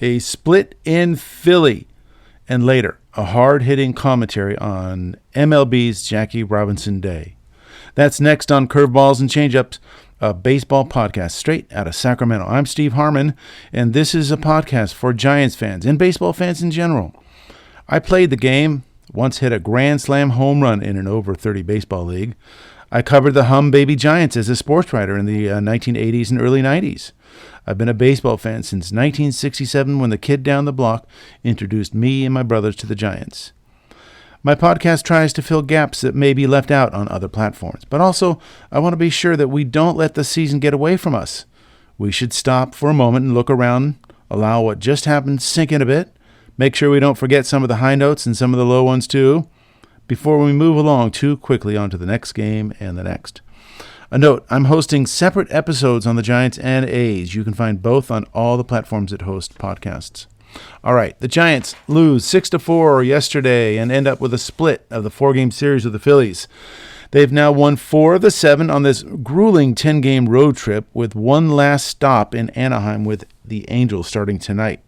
a split in Philly, and later, a hard-hitting commentary on MLB's Jackie Robinson Day. That's next on Curveballs and Changeups, a baseball podcast straight out of Sacramento. I'm Steve Harmon, and this is a podcast for Giants fans and baseball fans in general. I played the game, once hit a grand slam home run in an over 30 baseball league. I covered the Hum Baby Giants as a sports writer in the 1980s and early 90s. I've been a baseball fan since 1967 when the kid down the block introduced me and my brothers to the Giants. My podcast tries to fill gaps that may be left out on other platforms, but also I want to be sure that we don't let the season get away from us. We should stop for a moment and look around, allow what just happened sink in a bit, make sure we don't forget some of the high notes and some of the low ones too, before we move along too quickly onto the next game and the next. A note, I'm hosting separate episodes on the Giants and A's. You can find both on all the platforms that host podcasts. All right, the Giants lose 6-4 yesterday and end up with a split of the 4-game series with the Phillies. They've now won 4 of the 7 on this grueling 10-game road trip with one last stop in Anaheim with the Angels starting tonight.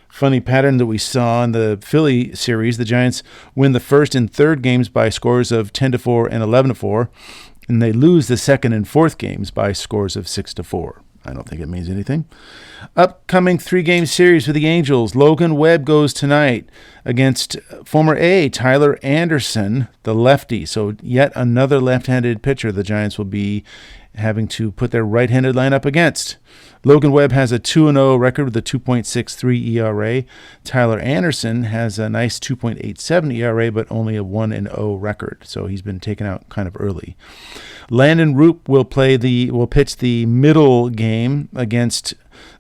Funny pattern that we saw in the Philly series. The Giants win the first and third games by scores of 10-4 and 11-4, and they lose the second and fourth games by scores of 6-4. I don't think it means anything. Upcoming 3-game series with the Angels. Logan Webb goes tonight against former A, Tyler Anderson, the lefty. So yet another left-handed pitcher the Giants will be having to put their right-handed lineup against. Logan Webb has a 2-0 record with a 2.63 ERA. Tyler Anderson has a nice 2.87 ERA, but only a 1-0 record. So he's been taken out kind of early. Landon Roop will pitch the middle game against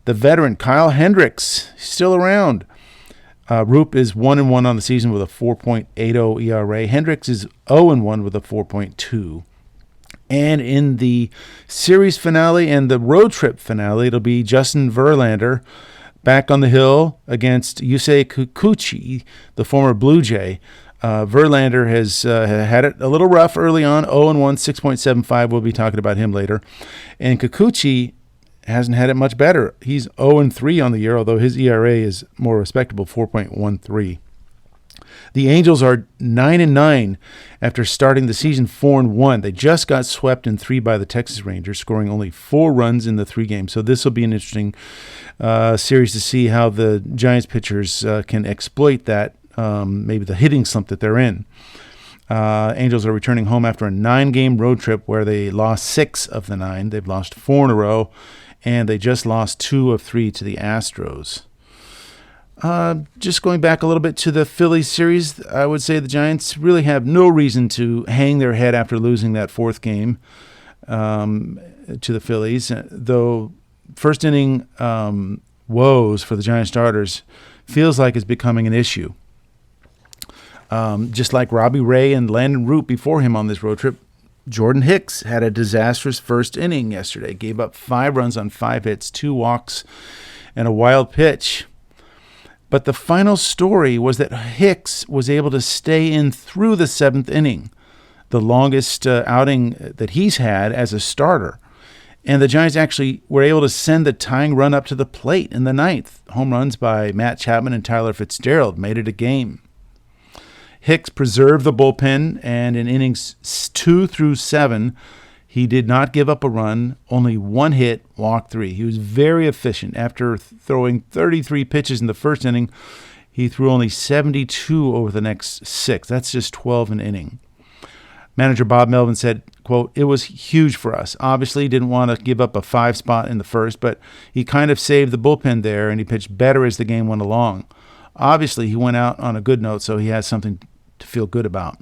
the veteran Kyle Hendricks. He's still around. Roop is 1-1 on the season with a 4.80 ERA. Hendricks is 0-1 with a 4.2. And in the series finale and the road trip finale, it'll be Justin Verlander back on the hill against Yusei Kikuchi, the former Blue Jay. Verlander has had it a little rough early on, 0-1, 6.75. We'll be talking about him later. And Kikuchi hasn't had it much better. He's 0-3 on the year, although his ERA is more respectable, 4.13. The Angels are 9-9 after starting the season 4-1. They just got swept in 3 by the Texas Rangers, scoring only 4 runs in the 3 games. So this will be an interesting series to see how the Giants pitchers can exploit that, maybe the hitting slump that they're in. Angels are returning home after a 9-game road trip where they lost 6 of the 9. They've lost 4 in a row, and they just lost 2 of 3 to the Astros. Just going back a little bit to the Phillies series, I would say the Giants really have no reason to hang their head after losing that 4th game to the Phillies, though first inning woes for the Giants starters feels like it's becoming an issue. Just like Robbie Ray and Landon Root before him on this road trip, Jordan Hicks had a disastrous first inning yesterday, gave up 5 runs on 5 hits, 2 walks, and a wild pitch. But the final story was that Hicks was able to stay in through the 7th inning, the longest outing that he's had as a starter. And the Giants actually were able to send the tying run up to the plate in the 9th. Home runs by Matt Chapman and Tyler Fitzgerald made it a game. Hicks preserved the bullpen, and in innings 2 through 7, he did not give up a run, only 1 hit, walked 3. He was very efficient. After throwing 33 pitches in the first inning, he threw only 72 over the next 6. That's just 12 an inning. Manager Bob Melvin said, quote, "It was huge for us. Obviously, he didn't want to give up a 5 spot in the first, but he kind of saved the bullpen there, and he pitched better as the game went along. Obviously, he went out on a good note, so he has something to feel good about."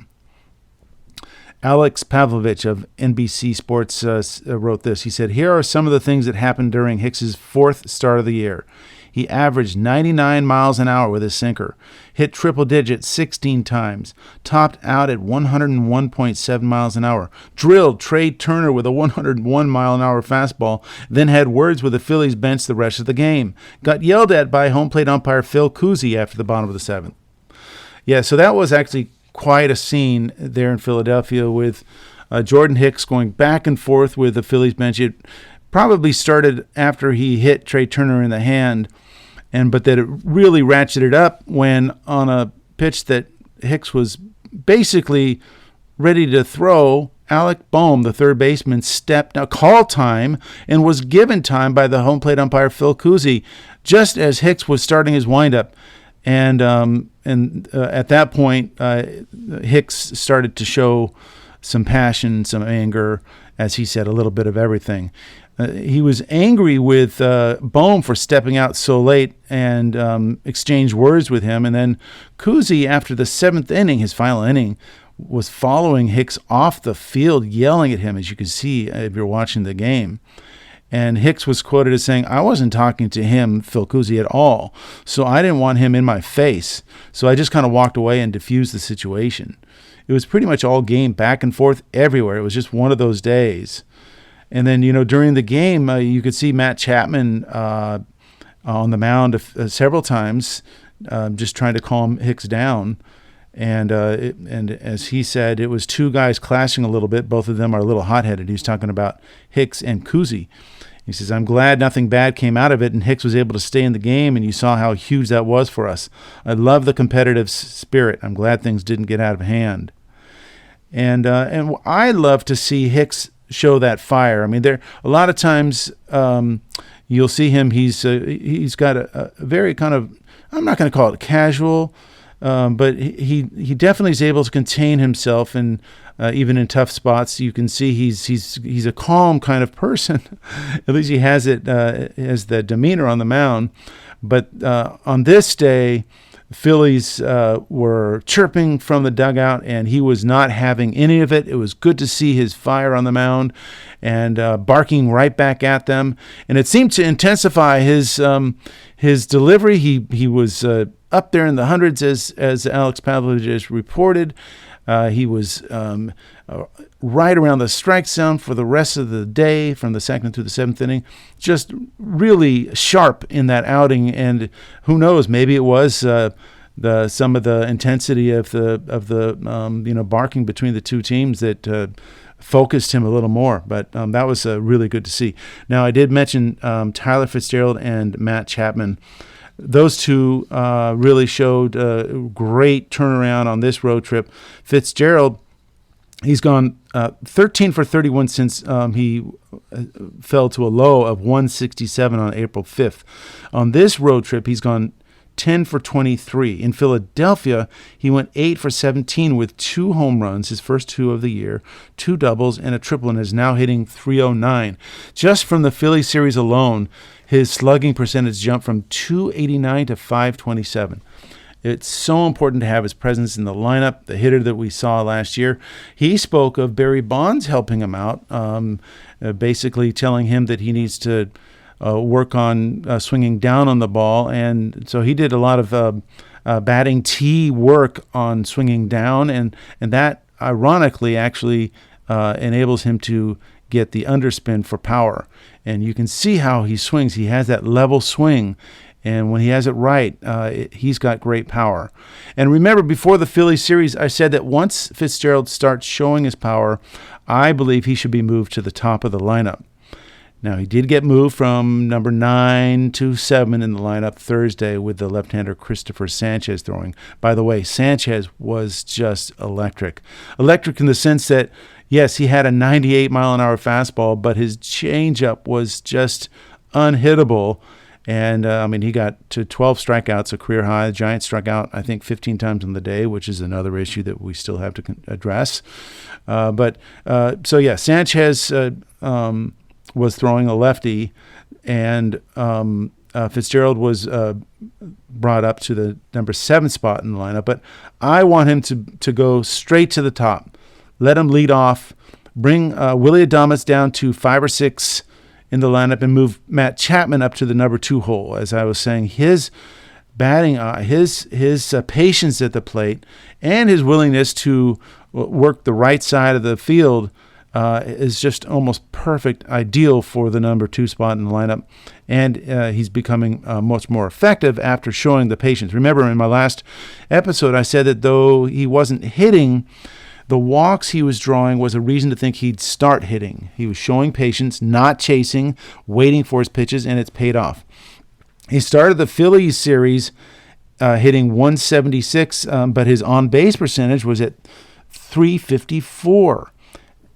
Alex Pavlovich of NBC Sports wrote this. He said, "Here are some of the things that happened during Hicks's 4th start of the year. He averaged 99 miles an hour with his sinker, hit triple digits 16 times, topped out at 101.7 miles an hour, drilled Trey Turner with a 101 mile an hour fastball, then had words with the Phillies bench the rest of the game. Got yelled at by home plate umpire Phil Cousy after the bottom of the 7th. Yeah, so that was actually quite a scene there in Philadelphia with Jordan Hicks going back and forth with the Phillies bench. It probably started after he hit Trey Turner in the hand, but that it really ratcheted up when on a pitch that Hicks was basically ready to throw, Alec Boehm, the third baseman, stepped out, called time, and was given time by the home plate umpire Phil Cousy, just as Hicks was starting his windup. And at that point, Hicks started to show some passion, some anger, as he said, a little bit of everything. He was angry with Boehm for stepping out so late and exchanged words with him. And then Cousy, after the seventh inning, his final inning, was following Hicks off the field, yelling at him, as you can see if you're watching the game. And Hicks was quoted as saying, "I wasn't talking to him, Phil Cousy, at all, so I didn't want him in my face. So I just kind of walked away and diffused the situation." It was pretty much all game, back and forth everywhere. It was just one of those days. And then, during the game, you could see Matt Chapman on the mound several times, just trying to calm Hicks down. And as he said, it was two guys clashing a little bit. Both of them are a little hot-headed. He was talking about Hicks and Cousy. He says, "I'm glad nothing bad came out of it, and Hicks was able to stay in the game, and you saw how huge that was for us. I love the competitive spirit. I'm glad things didn't get out of hand." And I love to see Hicks show that fire. I mean, there a lot of times you'll see him. He's got a very kind of, I'm not going to call it casual, but he definitely is able to contain himself, and even in tough spots, you can see he's a calm kind of person. At least he has it as the demeanor on the mound. But on this day, Phillies were chirping from the dugout, and he was not having any of it. It was good to see his fire on the mound and barking right back at them. And it seemed to intensify his delivery. He was up there in the hundreds, as Alex Pavlovich has reported. He was right around the strike zone for the rest of the day, from the second through the seventh inning. Just really sharp in that outing, and who knows? Maybe it was some of the intensity of the barking between the two teams that focused him a little more. But that was really good to see. Now, I did mention Tyler Fitzgerald and Matt Chapman. Those two really showed a great turnaround on this road trip. Fitzgerald, he's gone 13 for 31 since he fell to a low of 167 on April 5th. On this road trip, he's gone 10 for 23. In Philadelphia, he went 8 for 17 with 2 home runs, his first 2 of the year, 2 doubles, and a triple, and is now hitting .309. Just from the Philly series alone, his slugging percentage jumped from .289 to .527. It's so important to have his presence in the lineup, the hitter that we saw last year. He spoke of Barry Bonds helping him out, basically telling him that he needs to work on swinging down on the ball. And so he did a lot of batting tee work on swinging down, and that ironically actually enables him to get the underspin for power. And you can see how he swings. He has that level swing. And when he has it right, he's got great power. And remember, before the Phillies series, I said that once Fitzgerald starts showing his power, I believe he should be moved to the top of the lineup. Now, he did get moved from number 9 to 7 in the lineup Thursday with the left-hander Christopher Sanchez throwing. By the way, Sanchez was just electric. Electric in the sense that, yes, he had a 98-mile-an-hour fastball, but his changeup was just unhittable. And, he got to 12 strikeouts, a career high. The Giants struck out, I think, 15 times on the day, which is another issue that we still have to address. Sanchez was throwing a lefty, and Fitzgerald was brought up to the number 7 spot in the lineup. But I want him to go straight to the top. Let him lead off. Bring Willy Adames down to 5 or 6 in the lineup and move Matt Chapman up to the number 2 hole. As I was saying, his batting eye, his patience at the plate, and his willingness to work the right side of the field is just almost perfect, ideal for the number 2 spot in the lineup. And he's becoming much more effective after showing the patience. Remember, in my last episode, I said that though he wasn't hitting, the walks he was drawing was a reason to think he'd start hitting. He was showing patience, not chasing, waiting for his pitches, and it's paid off. He started the Phillies series hitting 176, but his on-base percentage was at 354.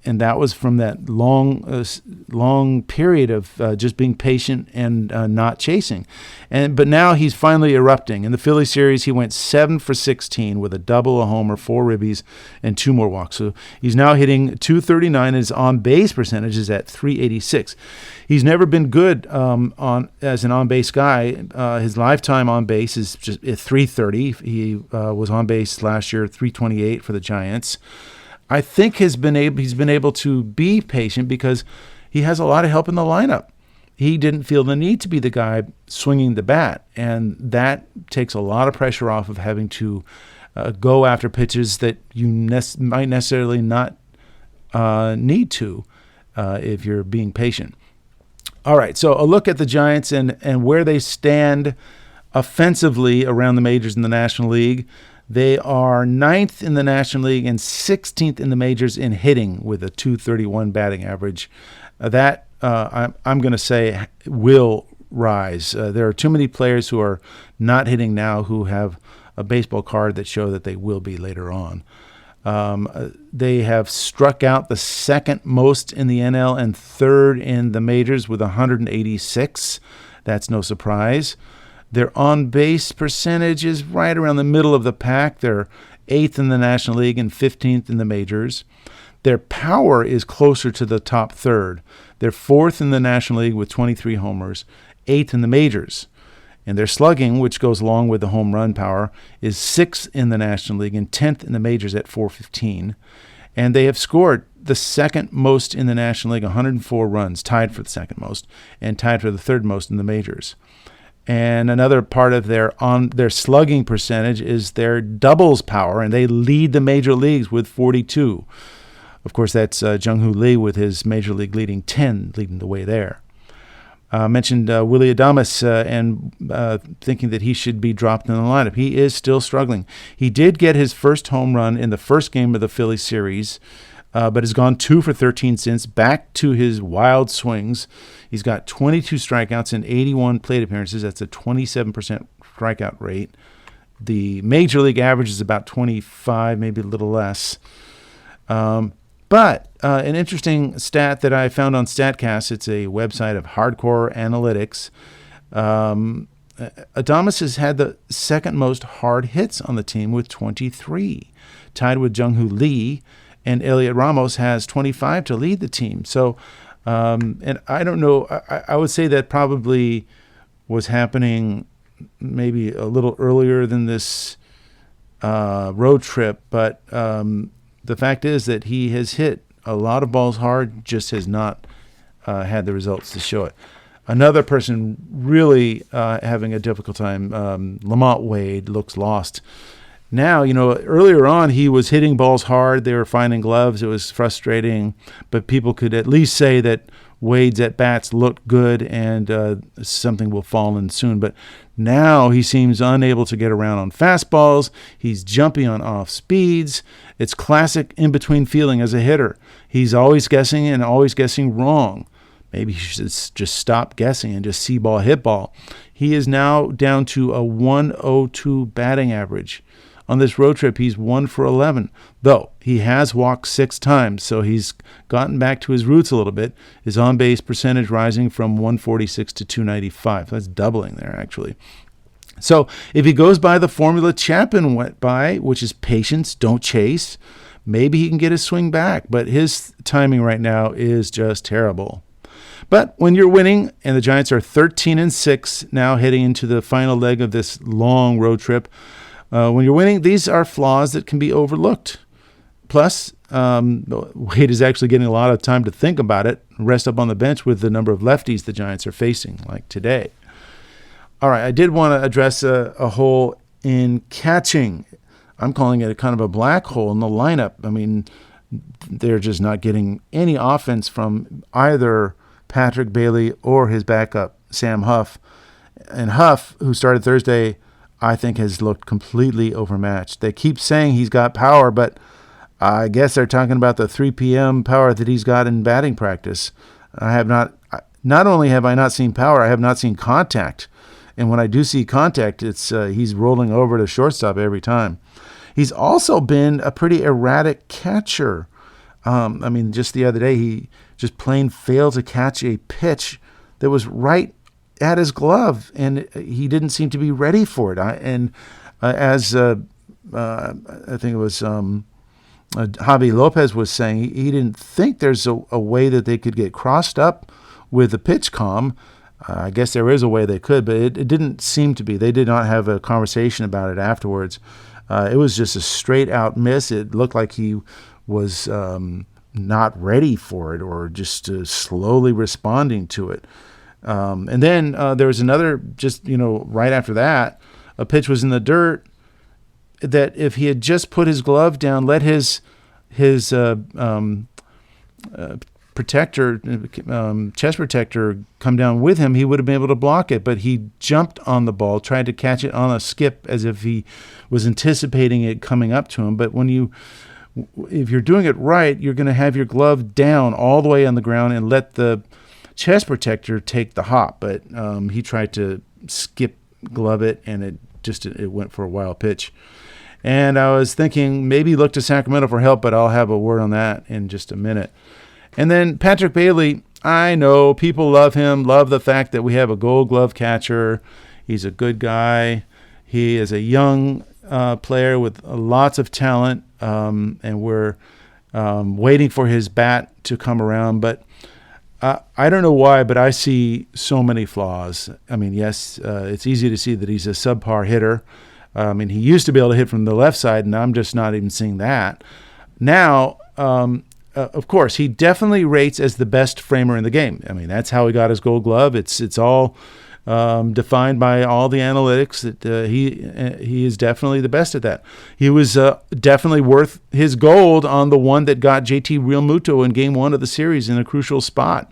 And that was from that long period of just being patient and not chasing. But now he's finally erupting. In the Philly series, he went 7 for 16 with a double, a homer, 4 ribbies, and 2 more walks. So he's now hitting 239, and his on-base percentage is at 386. He's never been good as an on-base guy. His lifetime on-base is just at 330. He was on base last year, 328 for the Giants. I think he's been able to be patient because he has a lot of help in the lineup. He didn't feel the need to be the guy swinging the bat, and that takes a lot of pressure off of having to go after pitches that you might necessarily not need to if you're being patient. All right, so a look at the Giants and where they stand offensively around the majors in the National League. They are 9th in the National League and 16th in the majors in hitting with a 231 batting average. I'm going to say will rise. There are too many players who are not hitting now who have a baseball card that show that they will be later on. They have struck out the second most in the NL and third in the majors with 186. That's no surprise. Their on-base percentage is right around the middle of the pack. They're 8th in the National League and 15th in the majors. Their power is closer to the top third. They're 4th in the National League with 23 homers, 8th in the majors. And their slugging, which goes along with the home run power, is 6th in the National League and 10th in the majors at 415. And they have scored the second most in the National League, 104 runs, tied for the second most, and tied for the third most in the majors. And another part of their slugging percentage is their doubles power, and they lead the major leagues with 42. Of course, that's Jung-Hoo Lee with his major league leading 10, leading the way there. I mentioned Willy Adames and thinking that he should be dropped in the lineup. He is still struggling. He did get his first home run in the first game of the Philly series, but has gone 2 for 13 since, back to his wild swings. He's got 22 strikeouts and 81 plate appearances. That's a 27% strikeout rate. The major league average is about 25, maybe a little less. But an interesting stat that I found on StatCast, it's a website of hardcore analytics. Adames has had the second most hard hits on the team with 23, tied with Jung-Hoo Lee, and Elliot Ramos has 25 to lead the team. So, and I don't know, I would say that probably was happening maybe a little earlier than this road trip, but the fact is that he has hit a lot of balls hard, just has not had the results to show it. Another person really having a difficult time, Lamont Wade, looks lost. Now, earlier on he was hitting balls hard. They were finding gloves. It was frustrating, but people could at least say that Wade's at-bats looked good and something will fall in soon. But now he seems unable to get around on fastballs. He's jumpy on off speeds. It's classic in-between feeling as a hitter. He's always guessing and always guessing wrong. Maybe he should just stop guessing and just see ball, hit ball. He is now down to a 102 batting average. On this road trip, he's 1 for 11, though he has walked 6 times, so he's gotten back to his roots a little bit. His on-base percentage rising from 146 to 295. That's doubling there, actually. So if he goes by the formula Chapman went by, which is patience, don't chase, maybe he can get his swing back, but his timing right now is just terrible. But when you're winning, and the Giants are 13-6 now heading into the final leg of this long road trip, when you're winning, these are flaws that can be overlooked. Plus, Wade is actually getting a lot of time to think about it, rest up on the bench with the number of lefties the Giants are facing, like today. All right, I did want to address a hole in catching. I'm calling it a kind of a black hole in the lineup. I mean, they're just not getting any offense from either Patrick Bailey or his backup, Sam Huff. And Huff, who started Thursday, I think has looked completely overmatched. They keep saying he's got power, but I guess they're talking about the 3 p.m. power that he's got in batting practice. Not only have I not seen power, I have not seen contact. And when I do see contact, it's he's rolling over to shortstop every time. He's also been a pretty erratic catcher. I mean, just the other day, he just plain failed to catch a pitch that was right at his glove, and he didn't seem to be ready for it. As I think it was Javi Lopez was saying, he didn't think there's a way that they could get crossed up with the pitch comm. I guess there is a way they could, but it didn't seem to be. They did not have a conversation about it afterwards. It was just a straight-out miss. It looked like he was not ready for it, or just slowly responding to it. And then there was another, just, right after that, a pitch was in the dirt that if he had just put his glove down, let his protector, chest protector come down with him, he would have been able to block it. But he jumped on the ball, tried to catch it on a skip as if he was anticipating it coming up to him. But if you're doing it right, you're going to have your glove down all the way on the ground and let the chest protector take the hop. But he tried to skip glove it, and it went for a wild pitch. And I was thinking maybe look to Sacramento for help, but I'll have a word on that in just a minute. And then Patrick Bailey, I know people love him, love the fact that we have a Gold Glove catcher. He's a good guy. He is a young player with lots of talent, and we're waiting for his bat to come around. But I don't know why, but I see so many flaws. I mean, yes, it's easy to see that he's a subpar hitter. I mean, he used to be able to hit from the left side, and I'm just not even seeing that. Now, of course, he definitely rates as the best framer in the game. I mean, that's how he got his Gold Glove. It's all defined by all the analytics that he is definitely the best at that. He was definitely worth his gold on the one that got JT Realmuto in Game 1 of the series in a crucial spot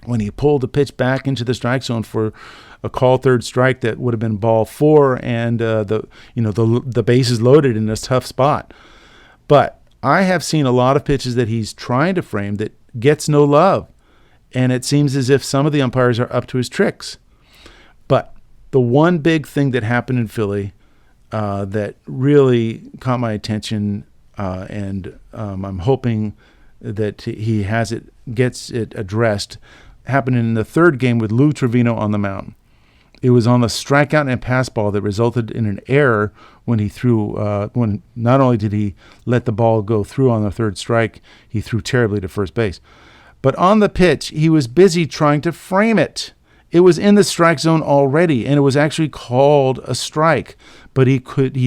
when he pulled the pitch back into the strike zone for a call third strike that would have been ball 4, and the bases loaded in a tough spot. But I have seen a lot of pitches that he's trying to frame that gets no love, and it seems as if some of the umpires are up to his tricks. But the one big thing that happened in Philly that really caught my attention, and I'm hoping that he gets it addressed, happened in the third game with Lou Trevino on the mound. It was on the strikeout and pass ball that resulted in an error when he threw. When not only did he let the ball go through on the third strike, he threw terribly to first base. But on the pitch, he was busy trying to frame it. It was in the strike zone already, and it was actually called a strike. But he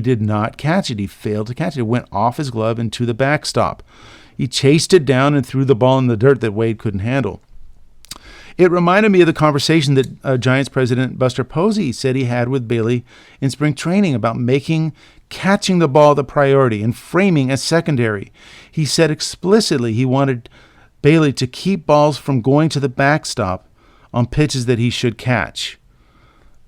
did not catch it. He failed to catch it. It went off his glove and to the backstop. He chased it down and threw the ball in the dirt that Wade couldn't handle. It reminded me of the conversation that Giants president Buster Posey said he had with Bailey in spring training about making catching the ball the priority and framing as secondary. He said explicitly he wanted Bailey to keep balls from going to the backstop on pitches that he should catch.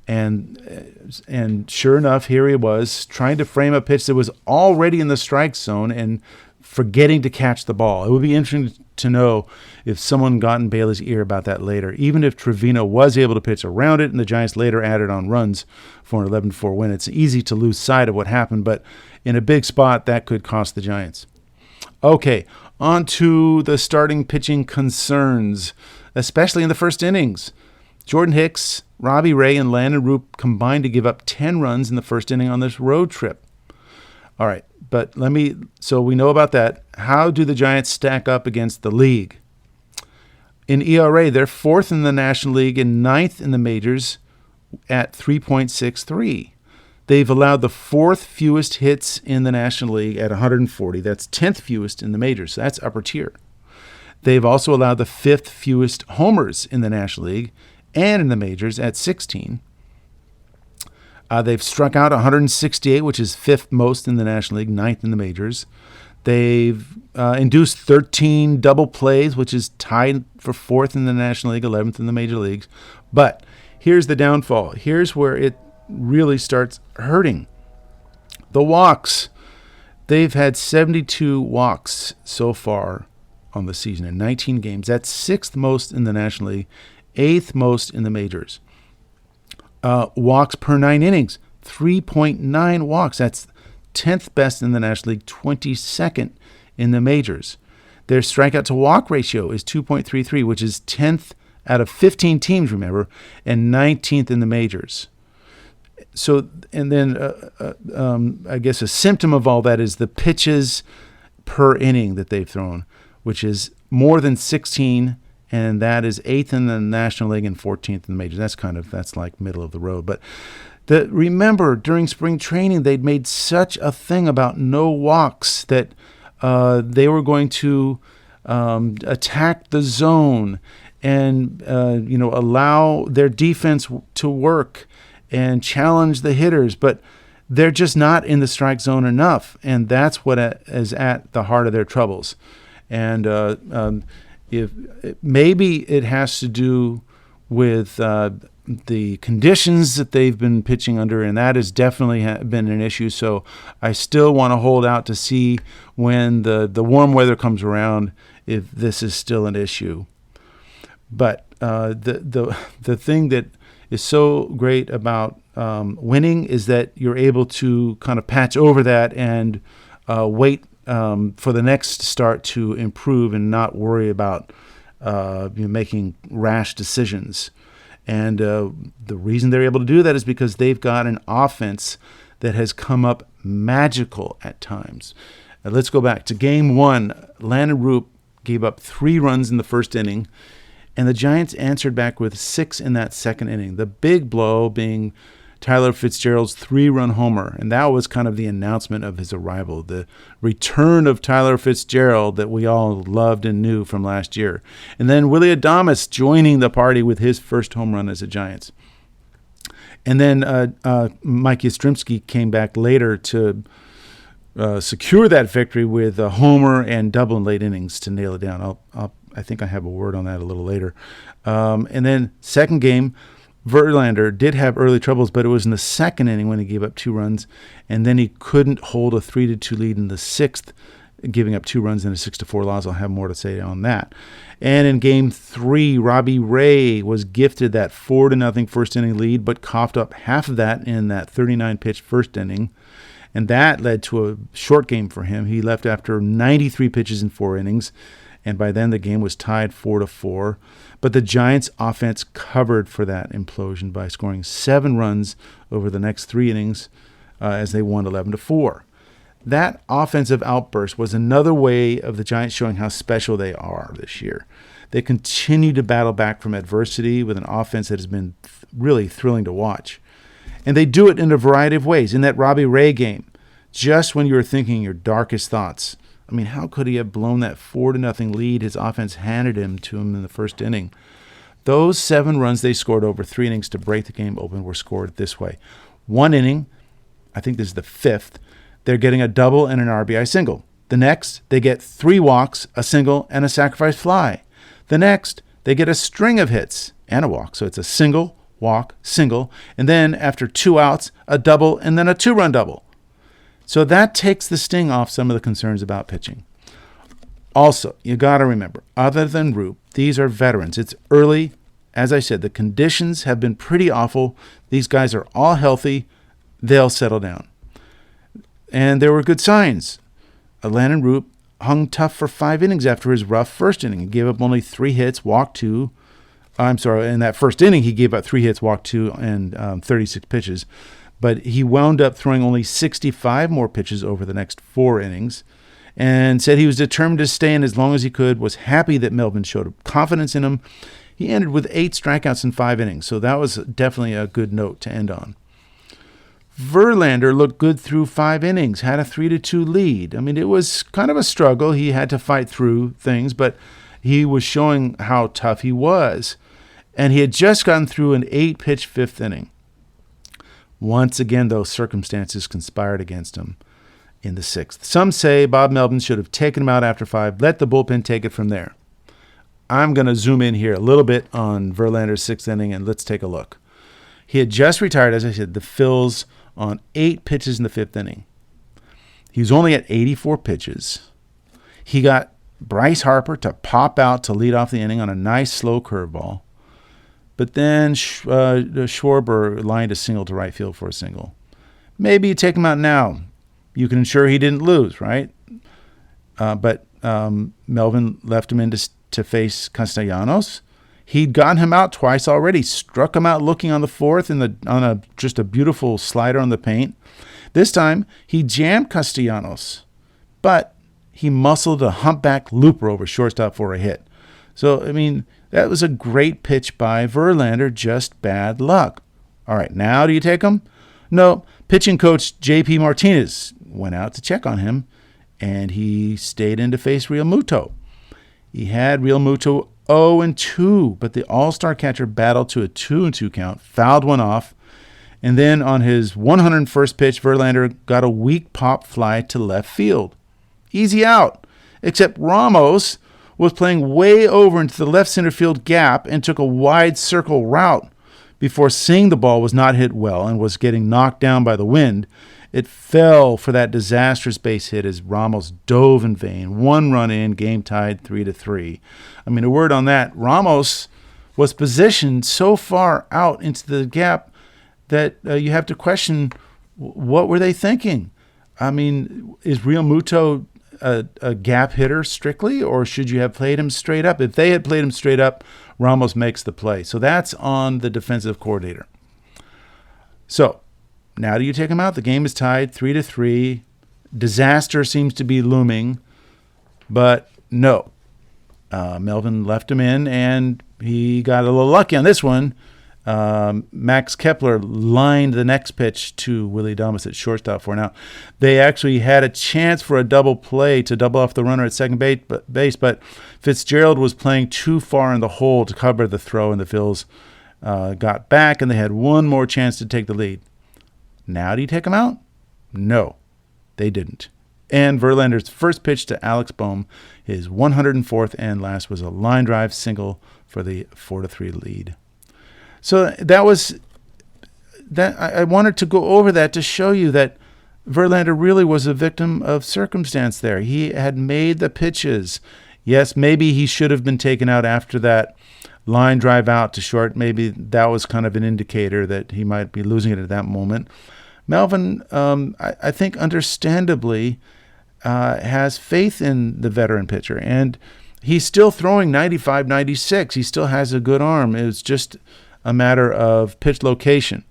And sure enough, here he was trying to frame a pitch that was already in the strike zone and forgetting to catch the ball. It would be interesting to know if someone got in Bailey's ear about that later, even if Trevino was able to pitch around it and the Giants later added on runs for an 11-4 win. It's easy to lose sight of what happened, but in a big spot, that could cost the Giants. Okay, on to the starting pitching concerns, especially in the first innings. Jordan Hicks, Robbie Ray, and Landon Roop combined to give up 10 runs in the first inning on this road trip. All right, but so we know about that. How do the Giants stack up against the league? In ERA, they're 4th in the National League and 9th in the majors at 3.63. They've allowed the 4th fewest hits in the National League at 140. That's 10th fewest in the majors. So that's upper tier. They've also allowed the 5th fewest homers in the National League and in the majors at 16. They've struck out 168, which is 5th most in the National League, 9th in the majors. They've induced 13 double plays, which is tied for 4th in the National League, 11th in the major leagues. But here's the downfall. Here's where it really starts hurting. The walks. They've had 72 walks so far on the season in 19 games. That's 6th most in the National League, 8th most in the majors. Walks per 9 innings, 3.9 walks. That's 10th best in the National League, 22nd in the majors. Their strikeout to walk ratio is 2.33, which is 10th out of 15 teams, remember, and 19th in the majors. So, and then I guess a symptom of all that is the pitches per inning that they've thrown, which is more than 16, and that is 8th in the National League and 14th in the majors. That's like middle of the road. But remember, during spring training, they'd made such a thing about no walks that they were going to attack the zone and allow their defense to work and challenge the hitters, but they're just not in the strike zone enough, and that's what is at the heart of their troubles. And if maybe it has to do with the conditions that they've been pitching under, and that has definitely been an issue. So I still want to hold out to see when the warm weather comes around if this is still an issue. But the thing that is so great about winning is that you're able to kind of patch over that and wait for the next start to improve and not worry about making rash decisions. And the reason they're able to do that is because they've got an offense that has come up magical at times. Let's go back to Game 1. Landon Roop gave up 3 runs in the first inning, and the Giants answered back with 6 in that second inning. The big blow being Tyler Fitzgerald's 3-run homer, and that was kind of the announcement of his arrival, the return of Tyler Fitzgerald that we all loved and knew from last year. And then Willie Adames joining the party with his first home run as a Giants. And then Mike Yastrzemski came back later to secure that victory with a homer and double in late innings to nail it down. I think I have a word on that a little later. And then second game, Verlander did have early troubles, but it was in the second inning when he gave up 2 runs, and then he couldn't hold a 3-2 lead in the 6th, giving up 2 runs and a 6-4 loss. I'll have more to say on that. And in Game 3, Robbie Ray was gifted that 4-0 first inning lead, but coughed up half of that in that 39-pitch first inning, and that led to a short game for him. He left after 93 pitches in 4 innings, and by then the game was tied 4-4. But the Giants' offense covered for that implosion by scoring 7 runs over the next 3 innings as they won 11-4. That offensive outburst was another way of the Giants showing how special they are this year. They continue to battle back from adversity with an offense that has been really thrilling to watch. And they do it in a variety of ways. In that Robbie Ray game, just when you were thinking your darkest thoughts, I mean, how could he have blown that 4-0 lead his offense handed to him in the first inning? Those 7 runs they scored over 3 innings to break the game open were scored this way. 1 inning, I think this is the 5th, they're getting a double and an RBI single. The next, they get 3 walks, a single, and a sacrifice fly. The next, they get a string of hits and a walk. So it's a single, walk, single, and then after 2 outs, a double, and then a 2-run double. So that takes the sting off some of the concerns about pitching. Also, you got to remember, other than Roop, these are veterans. It's early. As I said, the conditions have been pretty awful. These guys are all healthy. They'll settle down. And there were good signs. Landon Roop hung tough for 5 innings after his rough first inning. He gave up only 3 hits, walked 2. In that first inning, he gave up 3 hits, walked 2, and 36 pitches. But he wound up throwing only 65 more pitches over the next 4 innings and said he was determined to stay in as long as he could, was happy that Melvin showed confidence in him. He ended with 8 strikeouts in 5 innings, so that was definitely a good note to end on. Verlander looked good through 5 innings, had a 3-2 lead. I mean, it was kind of a struggle. He had to fight through things, but he was showing how tough he was. And he had just gotten through an 8-pitch 5th inning. Once again, those circumstances conspired against him in the 6th. Some say Bob Melvin should have taken him out after 5, let the bullpen take it from there. I'm going to zoom in here a little bit on Verlander's 6th inning, and let's take a look. He had just retired, as I said, the Phils on 8 pitches in the 5th inning. He was only at 84 pitches. He got Bryce Harper to pop out to lead off the inning on a nice slow curveball. But then Schwarber lined a single to right field for a single. Maybe you take him out now. You can ensure he didn't lose, right? But Melvin left him in to face Castellanos. He'd gotten him out twice already. Struck him out looking on the fourth on just a beautiful slider on the paint. This time, he jammed Castellanos, but he muscled a humpback looper over shortstop for a hit. So, I mean, that was a great pitch by Verlander, just bad luck. All right, now do you take him? No, pitching coach J.P. Martinez went out to check on him, and he stayed in to face Real Muto. He had Real Muto 0-2, but the all-star catcher battled to a 2-2 count, fouled one off, and then on his 101st pitch, Verlander got a weak pop fly to left field. Easy out, except Ramos was playing way over into the left center field gap and took a wide circle route before seeing the ball was not hit well and was getting knocked down by the wind. It fell for that disastrous base hit as Ramos dove in vain. 1 run in, game tied 3-3. I mean, a word on that. Ramos was positioned so far out into the gap that you have to question, what were they thinking? I mean, is Real Muto a gap hitter strictly, or should you have played him straight up? If they had played him straight up, Ramos makes the play. So that's on the defensive coordinator. So now do you take him out? The game is tied 3-3. Disaster seems to be looming, but no. Melvin left him in, and he got a little lucky on this one. Max Kepler lined the next pitch to Willie Adames at shortstop for an out. They actually had a chance for a double play to double off the runner at second base, but Fitzgerald was playing too far in the hole to cover the throw, and the Phils got back, and they had one more chance to take the lead. Now do you take him out? No, they didn't. And Verlander's first pitch to Alex Bohm, his 104th and last, was a line drive single for the 4-3 lead. So that was that. I wanted to go over that to show you that Verlander really was a victim of circumstance there. He had made the pitches. Yes, maybe he should have been taken out after that line drive out to short. Maybe that was kind of an indicator that he might be losing it at that moment. Melvin, I think understandably, has faith in the veteran pitcher, and he's still throwing 95, 96. He still has a good arm. It's just a matter of pitch location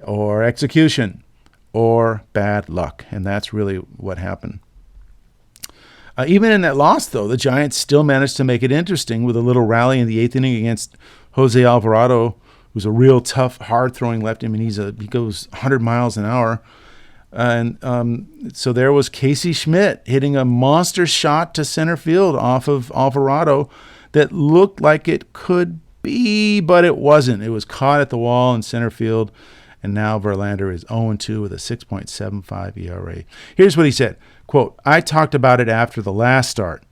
or execution or bad luck, and that's really what happened. Even in that loss, though, the Giants still managed to make it interesting with a little rally in the 8th inning against Jose Alvarado, who's a real tough, hard-throwing lefty. I mean, he goes 100 miles an hour. And so there was Casey Schmidt hitting a monster shot to center field off of Alvarado that looked like it could be, but it wasn't. It was caught at the wall in center field, and now Verlander is 0-2 with a 6.75 ERA. Here's what he said, quote, "I talked about it after the last start.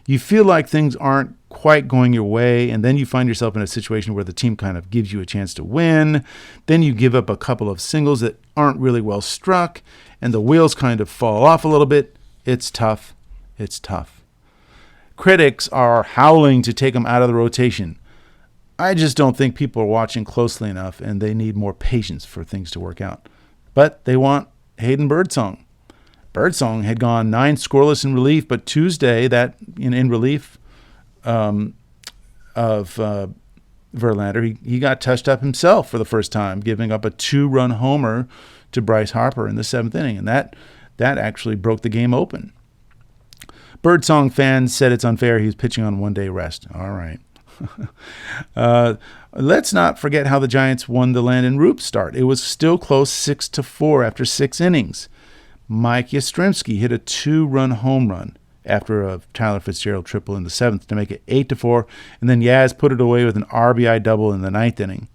You feel like things aren't quite going your way, and then you find yourself in a situation where the team kind of gives you a chance to win. Then you give up a couple of singles that aren't really well struck, and the wheels kind of fall off a little bit. It's tough. It's tough. Critics are howling to take him out of the rotation. I just don't think people are watching closely enough, and they need more patience for things to work out. But they want Hayden Birdsong. Birdsong had gone 9 scoreless in relief, but Tuesday, that in relief of Verlander, he got touched up himself for the first time, giving up a 2-run homer to Bryce Harper in the 7th inning, and that actually broke the game open. Birdsong fans said it's unfair. He was pitching on 1-day rest. All right. Let's not forget how the Giants won the Landon Roop start. It was still close, 6-4 after 6 innings. Mike Yastrzemski hit a 2-run home run after a Tyler Fitzgerald triple in the 7th to make it 8-4, and then Yaz put it away with an RBI double in the 9th inning.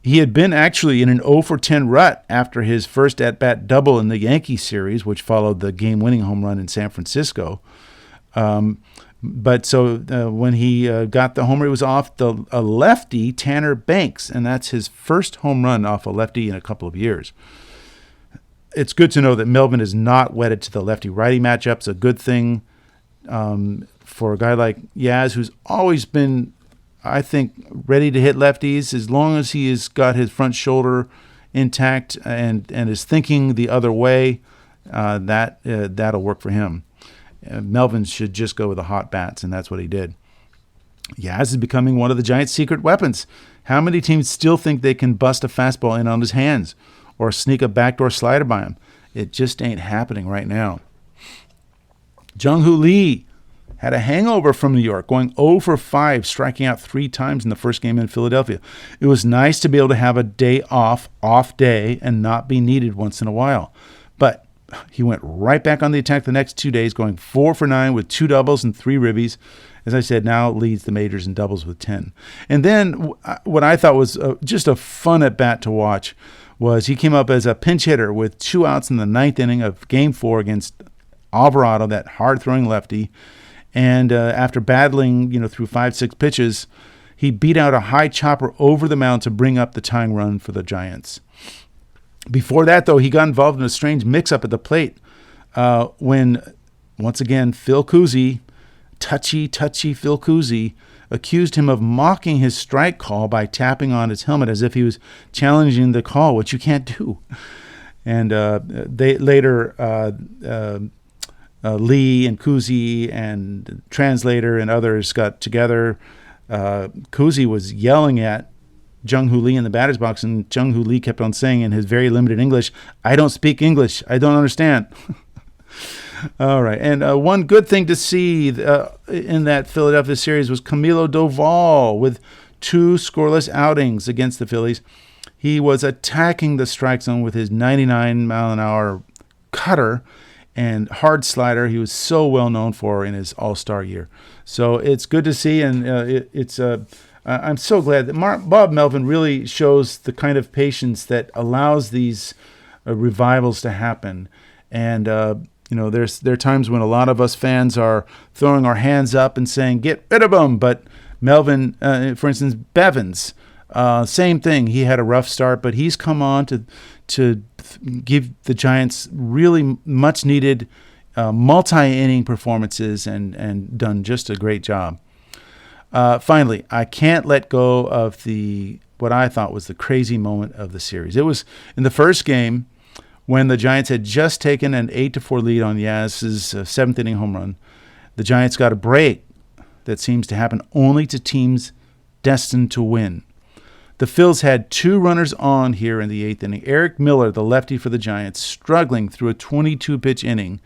He had been actually in an 0-for-10 rut after his first at-bat double in the Yankees series, which followed the game-winning home run in San Francisco. But when he got the homer, it was off a lefty, Tanner Banks, and that's his first home run off a lefty in a couple of years. It's good to know that Melvin is not wedded to the lefty-righty matchups, a good thing for a guy like Yaz, who's always been I think, ready to hit lefties as long as he has got his front shoulder intact and is thinking the other way. That'll work for him. Melvin should just go with the hot bats, and that's what he did. Yaz is becoming one of the Giants' secret weapons. How many teams still think they can bust a fastball in on his hands or sneak a backdoor slider by him? It just ain't happening right now. Jung-Hoo Lee had a hangover from New York, going 0 for 5, striking out 3 times in the first game in Philadelphia. It was nice to be able to have a day off day, and not be needed once in a while. But he went right back on the attack the next 2 days, going 4 for 9 with 2 doubles and 3 ribbies. As I said, now leads the majors in doubles with 10. And then what I thought was just a fun at-bat to watch was he came up as a pinch hitter with 2 outs in the 9th inning of Game 4 against Alvarado, that hard-throwing lefty. And after battling, through 5-6 pitches, he beat out a high chopper over the mound to bring up the tying run for the Giants. Before that, though, he got involved in a strange mix-up at the plate when, once again, Phil Cousy, touchy Phil Cousy, accused him of mocking his strike call by tapping on his helmet as if he was challenging the call, which you can't do. And they later, Lee and Cousy and translator and others got together. Cousy was yelling at Jung-Hoo Lee in the batter's box, and Jung-Hoo Lee kept on saying in his very limited English, "I don't speak English. I don't understand." All right. And one good thing to see in that Philadelphia series was Camilo Doval with 2 scoreless outings against the Phillies. He was attacking the strike zone with his 99-mile-an-hour cutter and hard slider he was so well known for in his All-Star year. So it's good to see, and I'm so glad that Bob Melvin really shows the kind of patience that allows these revivals to happen. And there are times when a lot of us fans are throwing our hands up and saying, "Get rid of them." But Melvin, for instance, Bevins, same thing. He had a rough start, but he's come on to give the Giants really much needed multi-inning performances and done just a great job. Finally, I can't let go of what I thought was the crazy moment of the series. It was in the first game when the Giants had just taken an 8-4 lead on Yaz's 7th inning home run. The Giants got a break that seems to happen only to teams destined to win. The Phils had 2 runners on here in the 8th inning. Eric Miller, the lefty for the Giants, struggling through a 22-pitch inning.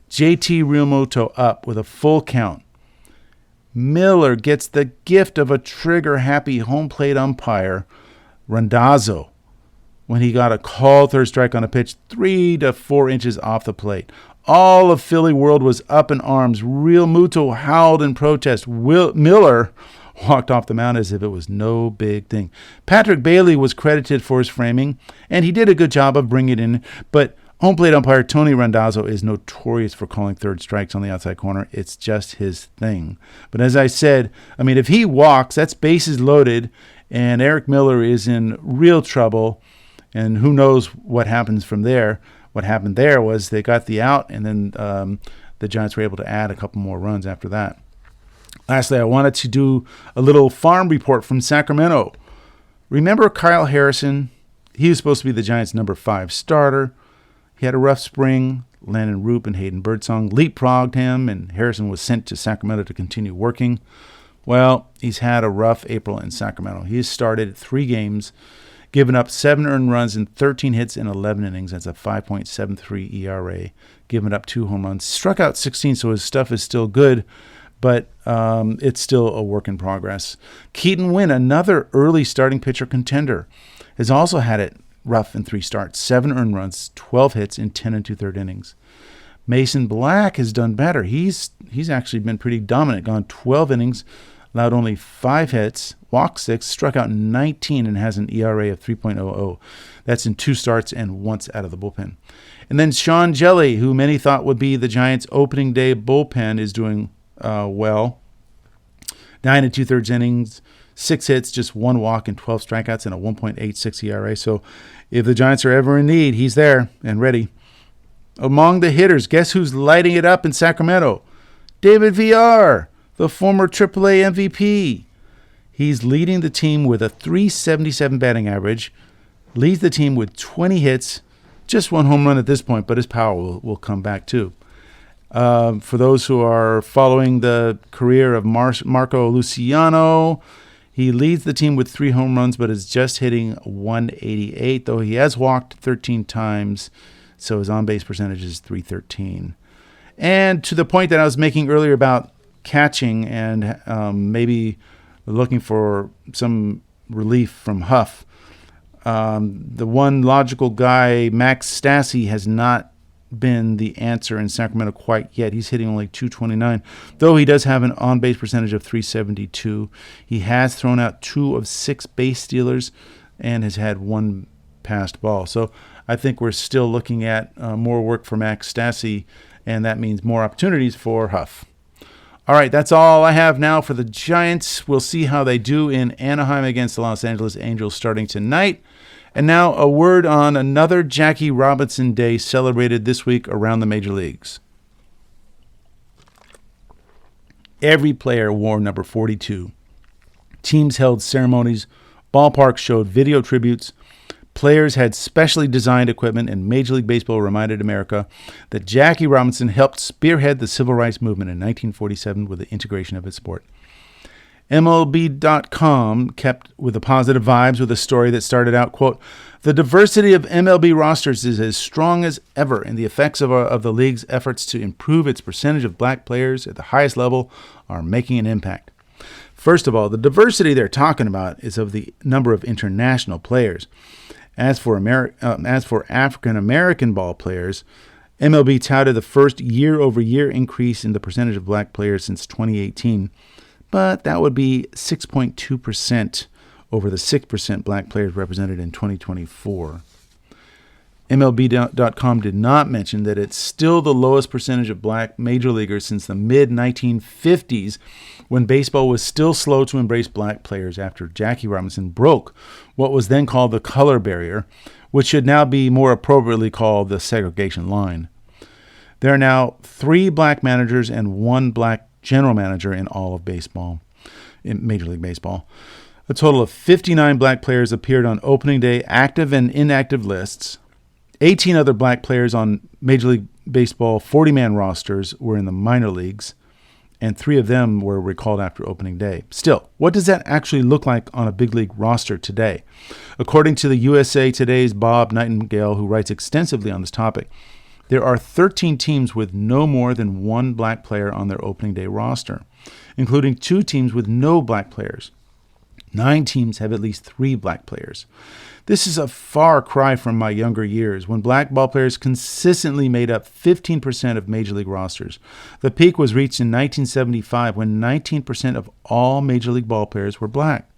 JT Realmuto up with a full count. Miller gets the gift of a trigger-happy home plate umpire, Randazzo, when he got a called third strike on a pitch 3 to 4 inches off the plate. All of Philly world was up in arms. Realmuto howled in protest. Miller walked off the mound as if it was no big thing. Patrick Bailey was credited for his framing, and he did a good job of bringing it in, but home plate umpire Tony Randazzo is notorious for calling third strikes on the outside corner. It's just his thing. But as I said, if he walks, that's bases loaded, and Eric Miller is in real trouble, and who knows what happens from there. What happened there was they got the out, and then the Giants were able to add a couple more runs after that. Lastly, I wanted to do a little farm report from Sacramento. Remember Kyle Harrison? He was supposed to be the Giants' number 5 starter. He had a rough spring. Landon Roop and Hayden Birdsong leapfrogged him, and Harrison was sent to Sacramento to continue working. Well, he's had a rough April in Sacramento. He has started 3 games, given up 7 earned runs and 13 hits in 11 innings. That's a 5.73 ERA. Given up 2 home runs. Struck out 16, so his stuff is still good, but it's still a work in progress. Keaton Winn, another early starting pitcher contender, has also had it rough in 3 starts. 7 earned runs, 12 hits in 10 2/3 innings. Mason Black has done better. He's actually been pretty dominant, gone 12 innings, allowed only 5 hits, walked 6, struck out 19, and has an ERA of 3.00. That's in 2 starts and once out of the bullpen. And then Sean Jelly, who many thought would be the Giants' opening day bullpen, is doing well. 9 2/3 innings, 6 hits, just 1 walk, and 12 strikeouts, and a 1.86 ERA. So if the Giants are ever in need, he's there and ready. Among the hitters, guess who's lighting it up in Sacramento? David Villar, the former AAA MVP. He's leading the team with a .377 batting average, leads the team with 20 hits, just one home run at this point, but his power will come back too. For those who are following the career of Marco Luciano, he leads the team with 3 home runs, but is just hitting .188, though he has walked 13 times, so his on-base percentage is .313. And to the point that I was making earlier about catching and maybe looking for some relief from Huff, the one logical guy, Max Stassi, has not been the answer in Sacramento quite yet. He's hitting only .229, though he does have an on-base percentage of .372. He has thrown out 2 of 6 base stealers and has had 1 passed ball. So I think we're still looking at more work for Max Stassi, and that means more opportunities for Huff. All right, that's all I have now for the Giants. We'll see how they do in Anaheim against the Los Angeles Angels starting tonight. And now a word on another Jackie Robinson Day celebrated this week around the major leagues. Every player wore number 42. Teams held ceremonies. Ballparks showed video tributes. Players had specially designed equipment, and Major League Baseball reminded America that Jackie Robinson helped spearhead the civil rights movement in 1947 with the integration of its sport. MLB.com kept with the positive vibes with a story that started out, quote, "The diversity of MLB rosters is as strong as ever, and the effects of the league's efforts to improve its percentage of black players at the highest level are making an impact." First of all, the diversity they're talking about is of the number of international players. As for African-American ball players, MLB touted the first year-over-year increase in the percentage of black players since 2018, but that would be 6.2% over the 6% black players represented in 2024. MLB.com did not mention that it's still the lowest percentage of black major leaguers since the mid-1950s, when baseball was still slow to embrace black players after Jackie Robinson broke what was then called the color barrier, which should now be more appropriately called the segregation line. There are now 3 black managers and 1 black general manager in all of baseball, in Major League Baseball. A total of 59 black players appeared on opening day, active and inactive lists. 18 other black players on Major League Baseball 40-man rosters were in the minor leagues, and 3 of them were recalled after opening day. Still, what does that actually look like on a big league roster today? According to the USA Today's Bob Nightingale, who writes extensively on this topic, there are 13 teams with no more than 1 black player on their opening day roster, including 2 teams with no black players. 9 teams have at least 3 black players. This is a far cry from my younger years, when black ball players consistently made up 15% of Major League rosters. The peak was reached in 1975, when 19% of all Major League ball players were black.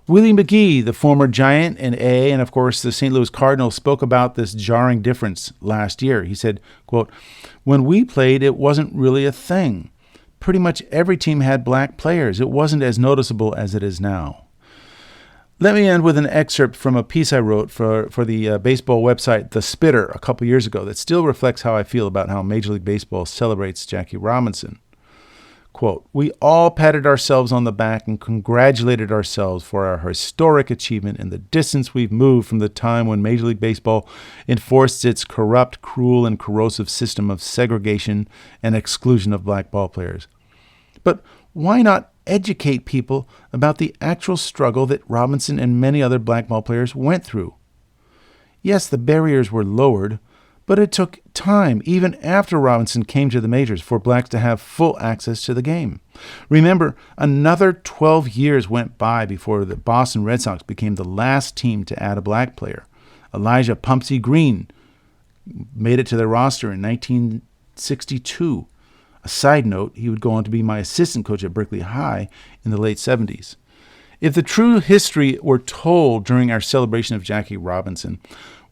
Willie McGee, the former Giant and of course the St. Louis Cardinals, spoke about this jarring difference last year. He said, quote, "When we played, it wasn't really a thing. Pretty much every team had black players. It wasn't as noticeable as it is now." Let me end with an excerpt from a piece I wrote for the baseball website The Spitter a couple years ago that still reflects how I feel about how Major League Baseball celebrates Jackie Robinson. Quote, "We all patted ourselves on the back and congratulated ourselves for our historic achievement in the distance we've moved from the time when Major League Baseball enforced its corrupt, cruel, and corrosive system of segregation and exclusion of black ball players. But why not educate people about the actual struggle that Robinson and many other black ball players went through? Yes, the barriers were lowered, but it took time, even after Robinson came to the majors, for blacks to have full access to the game. Remember, another 12 years went by before the Boston Red Sox became the last team to add a black player. Elijah Pumpsie Green made it to their roster in 1962. A side note, he would go on to be my assistant coach at Berkeley High in the late 70s. If the true history were told during our celebration of Jackie Robinson,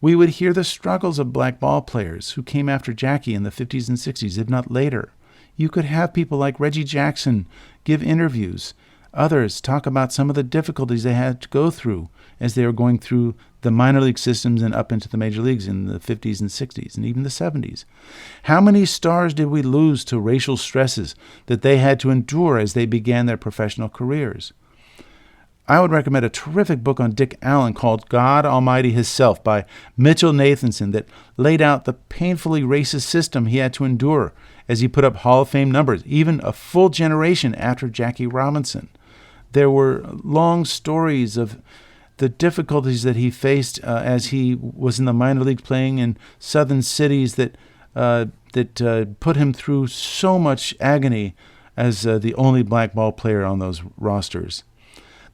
we would hear the struggles of black ball players who came after Jackie in the 50s and 60s, if not later. You could have people like Reggie Jackson give interviews. Others talk about some of the difficulties they had to go through as they were going through the minor league systems and up into the major leagues in the 50s and 60s and even the 70s. How many stars did we lose to racial stresses that they had to endure as they began their professional careers? I would recommend a terrific book on Dick Allen called God Almighty Himself by Mitchell Nathanson that laid out the painfully racist system he had to endure as he put up Hall of Fame numbers, even a full generation after Jackie Robinson. There were long stories of the difficulties that he faced as he was in the minor leagues playing in southern cities that put him through so much agony as the only black ball player on those rosters.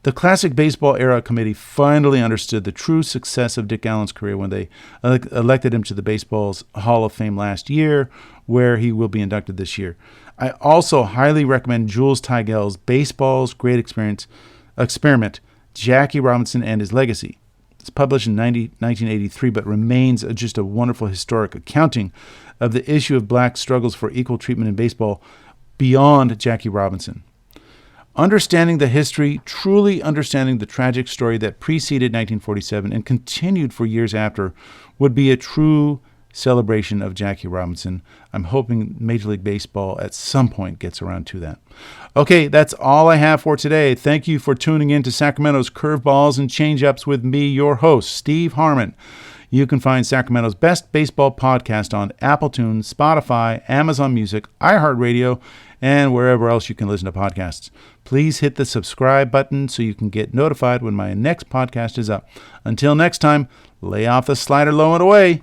The Classic Baseball Era Committee finally understood the true success of Dick Allen's career when they elected him to the Baseball's Hall of Fame last year, where he will be inducted this year. I also highly recommend Jules Teigel's Baseball's Great Experiment, Jackie Robinson and His Legacy. It's published in 1983, but remains just a wonderful historic accounting of the issue of black struggles for equal treatment in baseball beyond Jackie Robinson. Understanding the history, truly understanding the tragic story that preceded 1947 and continued for years after, would be a true celebration of Jackie Robinson. I'm hoping Major League Baseball at some point gets around to that. Okay, that's all I have for today. Thank you for tuning in to Sacramento's Curveballs and Changeups with me, your host, Steve Harmon. You can find Sacramento's best baseball podcast on Apple Tunes, Spotify, Amazon Music, iHeartRadio, and wherever else you can listen to podcasts. Please hit the subscribe button so you can get notified when my next podcast is up. Until next time, lay off the slider low and away.